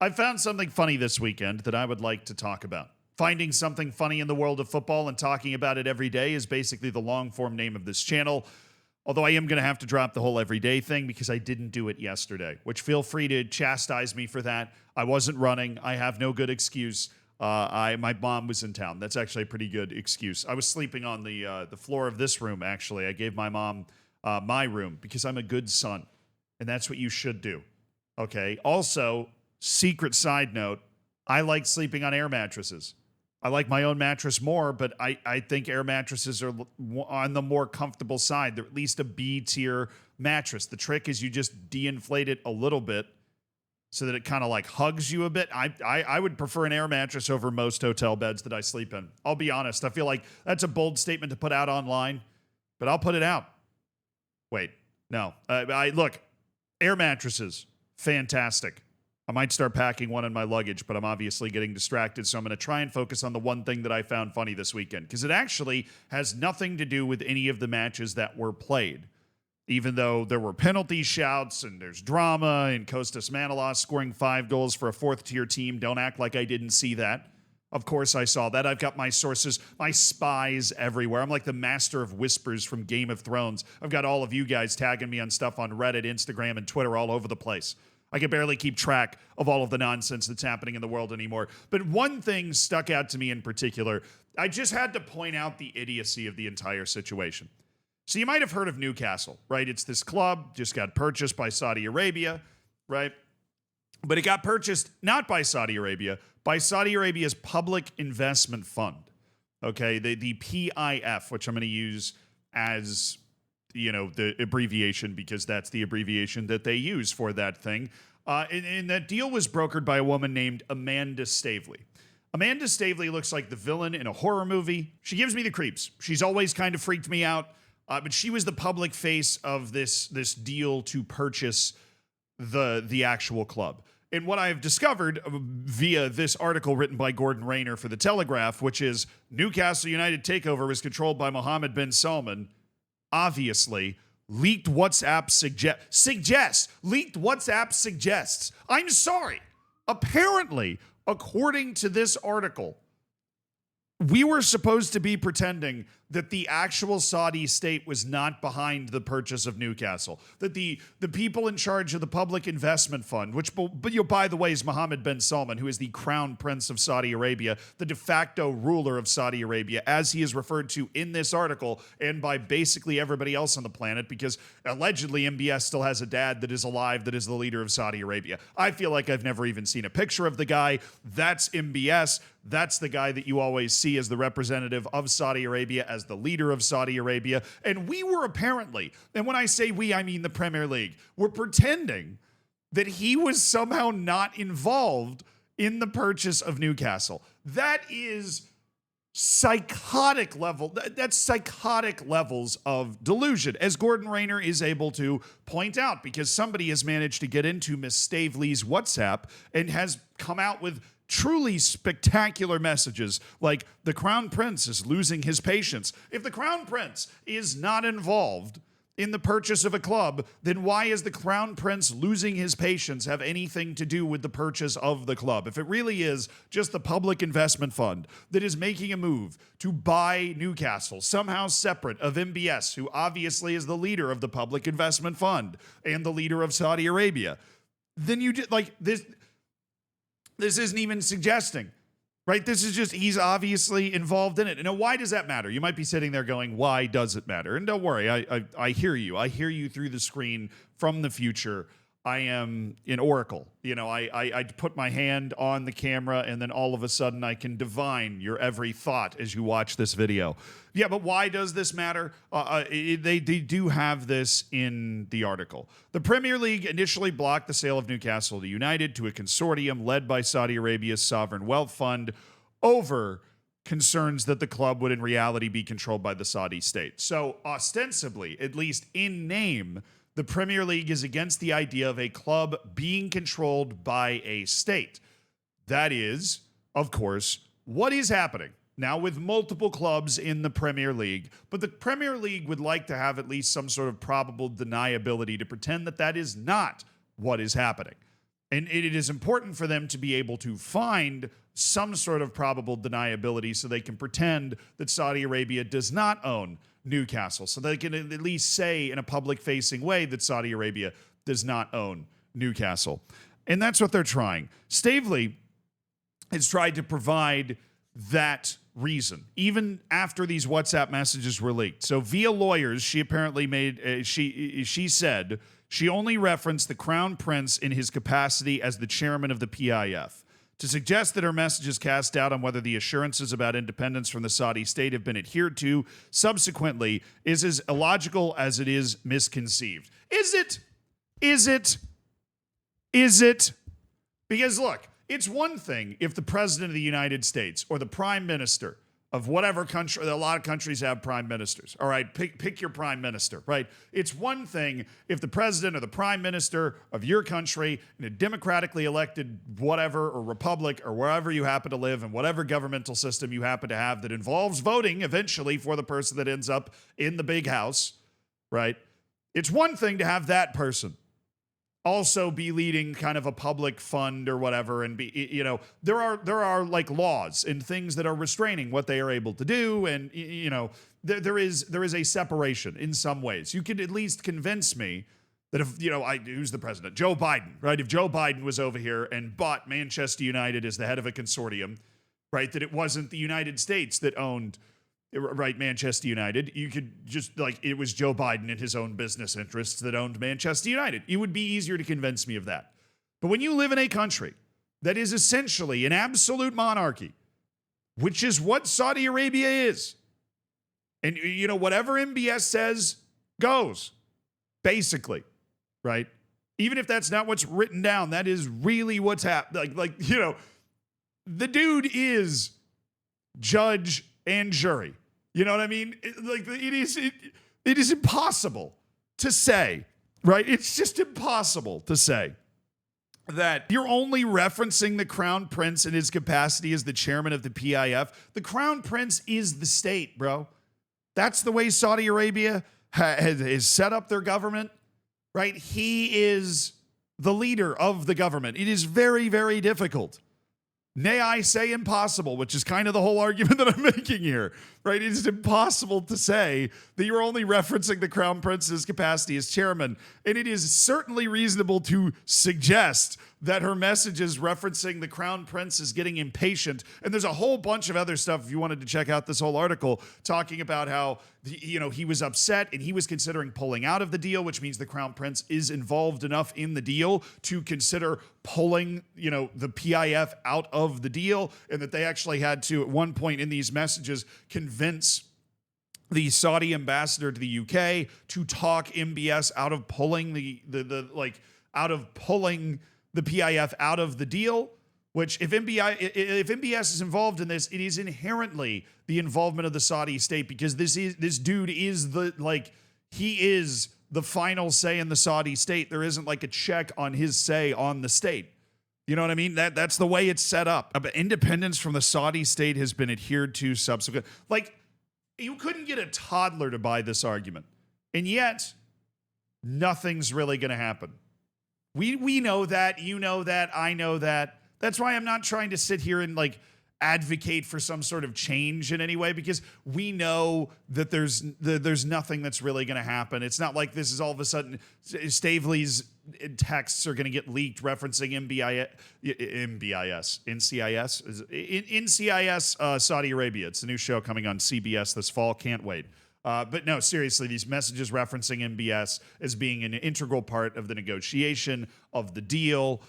I found something funny this weekend that I would like to talk about. Finding something funny in the world of football and talking about it every day is basically the long form name of this channel. Although I am going to have to drop the whole everyday thing because I didn't do it yesterday, which feel free to chastise me for that. I wasn't running. I have no good excuse. My mom was in town. That's actually a pretty good excuse. I was sleeping on the floor of this room, actually. I gave my mom my room because I'm a good son, and that's what you should do. Okay. Also, secret side note, I like sleeping on air mattresses. I like my own mattress more, but I think air mattresses are on the more comfortable side. They're at least a B tier mattress. The trick is you just de-inflate it a little bit so that it kind of like hugs you a bit. I would prefer an air mattress over most hotel beds that I sleep in. I'll be honest. I feel like that's a bold statement to put out online, but I'll put it out. Wait, no. Look, air mattresses, fantastic. I might start packing one in my luggage, but I'm obviously getting distracted, so I'm going to try and focus on the one thing that I found funny this weekend, because it actually has nothing to do with any of the matches that were played. Even though there were penalty shouts and there's drama and Kostas Manolas scoring 5 goals for a fourth-tier team. Don't act like I didn't see that. Of course I saw that. I've got my sources, my spies everywhere. I'm like the master of whispers from Game of Thrones. I've got all of you guys tagging me on stuff on Reddit, Instagram, and Twitter all over the place. I can barely keep track of all of the nonsense that's happening in the world anymore. But one thing stuck out to me in particular. I just had to point out the idiocy of the entire situation. So you might have heard of Newcastle, right? It's this club, just got purchased by Saudi Arabia, right? But it got purchased not by Saudi Arabia, by Saudi Arabia's Public Investment Fund, okay? The PIF, which I'm going to use as, the abbreviation because that's the abbreviation that they use for that thing. And that deal was brokered by a woman named Amanda Stavely. Amanda Stavely looks like the villain in a horror movie. She gives me the creeps. She's always kind of freaked me out. But she was the public face of this deal to purchase the actual club. And what I've discovered via this article written by Gordon Rayner for The Telegraph, which is Newcastle United Takeover was controlled by Mohammed bin Salman, obviously, leaked WhatsApp suggests. I'm sorry. Apparently, according to this article, we were supposed to be pretending that the actual Saudi state was not behind the purchase of Newcastle, that the people in charge of the Public Investment Fund, which, by the way, is Mohammed bin Salman, who is the crown prince of Saudi Arabia, the de facto ruler of Saudi Arabia, as he is referred to in this article and by basically everybody else on the planet, because allegedly MBS still has a dad that is alive that is the leader of Saudi Arabia. I feel like I've never even seen a picture of the guy. That's MBS. That's the guy that you always see as the representative of Saudi Arabia, as the leader of Saudi Arabia. And we were apparently, and when I say we, I mean the Premier League, we're pretending that he was somehow not involved in the purchase of Newcastle. That is psychotic level. That's psychotic levels of delusion, as Gordon Rayner is able to point out, because somebody has managed to get into Miss Stavely's WhatsApp and has come out with truly spectacular messages like the Crown Prince is losing his patience. If the Crown Prince is not involved in the purchase of a club, then why is the Crown Prince losing his patience have anything to do with the purchase of the club? If it really is just the Public Investment Fund that is making a move to buy Newcastle, somehow separate of MBS, who obviously is the leader of the Public Investment Fund and the leader of Saudi Arabia, then you just like this. This isn't even suggesting, right? This is just, he's obviously involved in it. And now, why does that matter? You might be sitting there going, why does it matter? And don't worry, I hear you. I hear you through the screen from the future. I am an oracle. I put my hand on the camera and then all of a sudden I can divine your every thought as you watch this video. Yeah, but why does this matter? They do have this in the article. The Premier League initially blocked the sale of Newcastle United to a consortium led by Saudi Arabia's Sovereign Wealth Fund over concerns that the club would in reality be controlled by the Saudi state. So ostensibly, at least in name, the Premier League is against the idea of a club being controlled by a state. That is, of course, what is happening now with multiple clubs in the Premier League. But the Premier League would like to have at least some sort of probable deniability to pretend that that is not what is happening. And it is important for them to be able to find some sort of probable deniability so they can pretend that Saudi Arabia does not own Newcastle. So they can at least say in a public-facing way that Saudi Arabia does not own Newcastle. And that's what they're trying. Stavely has tried to provide that reason, even after these WhatsApp messages were leaked. So via lawyers, she apparently made, she said she only referenced the Crown Prince in his capacity as the chairman of the PIF. To suggest that her messages cast doubt on whether the assurances about independence from the Saudi state have been adhered to subsequently is as illogical as it is misconceived. Is it? Is it? Is it? Because look, it's one thing if the president of the United States or the prime minister of whatever country, a lot of countries have prime ministers. All right, pick your prime minister, right? It's one thing if the president or the prime minister of your country in a democratically elected whatever or republic or wherever you happen to live and whatever governmental system you happen to have that involves voting eventually for the person that ends up in the big house, right? It's one thing to have that person also be leading kind of a public fund or whatever, and be, you know, there are like laws and things that are restraining what they are able to do, and you know, there is a separation in some ways. You could at least convince me that if, you know, who's the president? Joe Biden, right? If Joe Biden was over here and bought Manchester United as the head of a consortium, right, that it wasn't the United States that owned, right, Manchester United. You could just, like, it was Joe Biden and his own business interests that owned Manchester United. It would be easier to convince me of that. But when you live in a country that is essentially an absolute monarchy, which is what Saudi Arabia is, and, you know, whatever MBS says goes, basically, right? Even if that's not what's written down, that is really what's happening. Like, you know, the dude is judge and jury. You know what I mean? It is impossible to say, right? It's just impossible to say that you're only referencing the Crown Prince in his capacity as the chairman of the PIF. The Crown Prince is the state, bro. That's the way Saudi Arabia has set up their government, right? He is the leader of the government. It is very, very difficult. Nay, I say impossible, which is kind of the whole argument that I'm making here, right? It is impossible to say that you're only referencing the Crown Prince's capacity as chairman. And it is certainly reasonable to suggest that her messages referencing the Crown Prince is getting impatient. And there's a whole bunch of other stuff, if you wanted to check out this whole article, talking about how, you know, he was upset and he was considering pulling out of the deal, which means the Crown Prince is involved enough in the deal to consider pulling, you know, the PIF out of the deal, and that they actually had to, at one point in these messages, convince the Saudi ambassador to the UK to talk MBS out of pulling pulling the PIF out of the deal. Which, if MBS is involved in this, it is inherently the involvement of the Saudi state, because this dude is he is the final say in the Saudi state. There isn't like a check on his say on the state. You know what I mean? That's the way it's set up. But independence from the Saudi state has been adhered to subsequent. Like, you couldn't get a toddler to buy this argument, and yet nothing's really going to happen. We know that, you know that, I know that. That's why I'm not trying to sit here and like advocate for some sort of change in any way, because we know that there's nothing that's really going to happen. It's not like this is all of a sudden Stavely's texts are going to get leaked referencing NCIS, Saudi Arabia. It's a new show coming on CBS this fall. Can't wait. But no, seriously, these messages referencing MBS as being an integral part of the negotiation of the deal,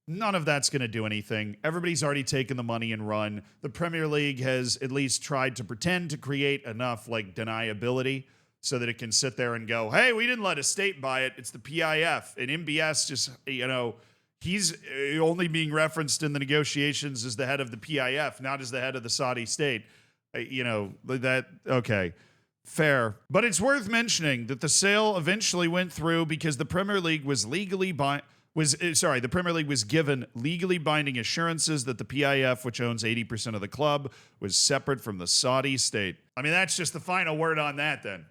none of that's going to do anything. Everybody's already taken the money and run. The Premier League has at least tried to pretend to create enough like deniability so that it can sit there and go, hey, we didn't let a state buy it. It's the PIF. And MBS just, you know, he's only being referenced in the negotiations as the head of the PIF, not as the head of the Saudi state. You know, that, okay. Fair. But it's worth mentioning that the sale eventually went through because the Premier League was the Premier League was given legally binding assurances that the PIF, which owns 80% of the club, was separate from the Saudi state. I mean, that's just the final word on that then.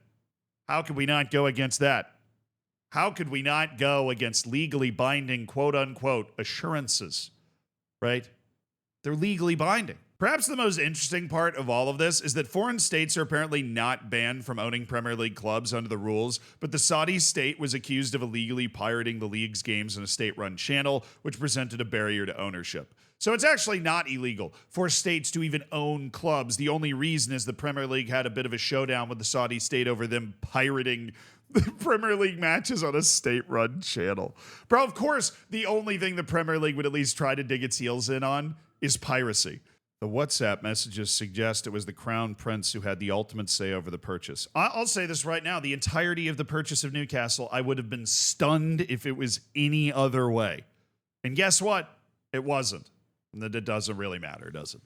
How could we not go against that? How could we not go against legally binding, quote unquote, assurances, right? They're legally binding. Perhaps the most interesting part of all of this is that foreign states are apparently not banned from owning Premier League clubs under the rules, but the Saudi state was accused of illegally pirating the league's games on a state-run channel, which presented a barrier to ownership. So it's actually not illegal for states to even own clubs. The only reason is the Premier League had a bit of a showdown with the Saudi state over them pirating the Premier League matches on a state-run channel. Bro, of course, the only thing the Premier League would at least try to dig its heels in on is piracy. The WhatsApp messages suggest it was the Crown Prince who had the ultimate say over the purchase. I'll say this right now. The entirety of the purchase of Newcastle, I would have been stunned if it was any other way. And guess what? It wasn't. And that it doesn't really matter, does it?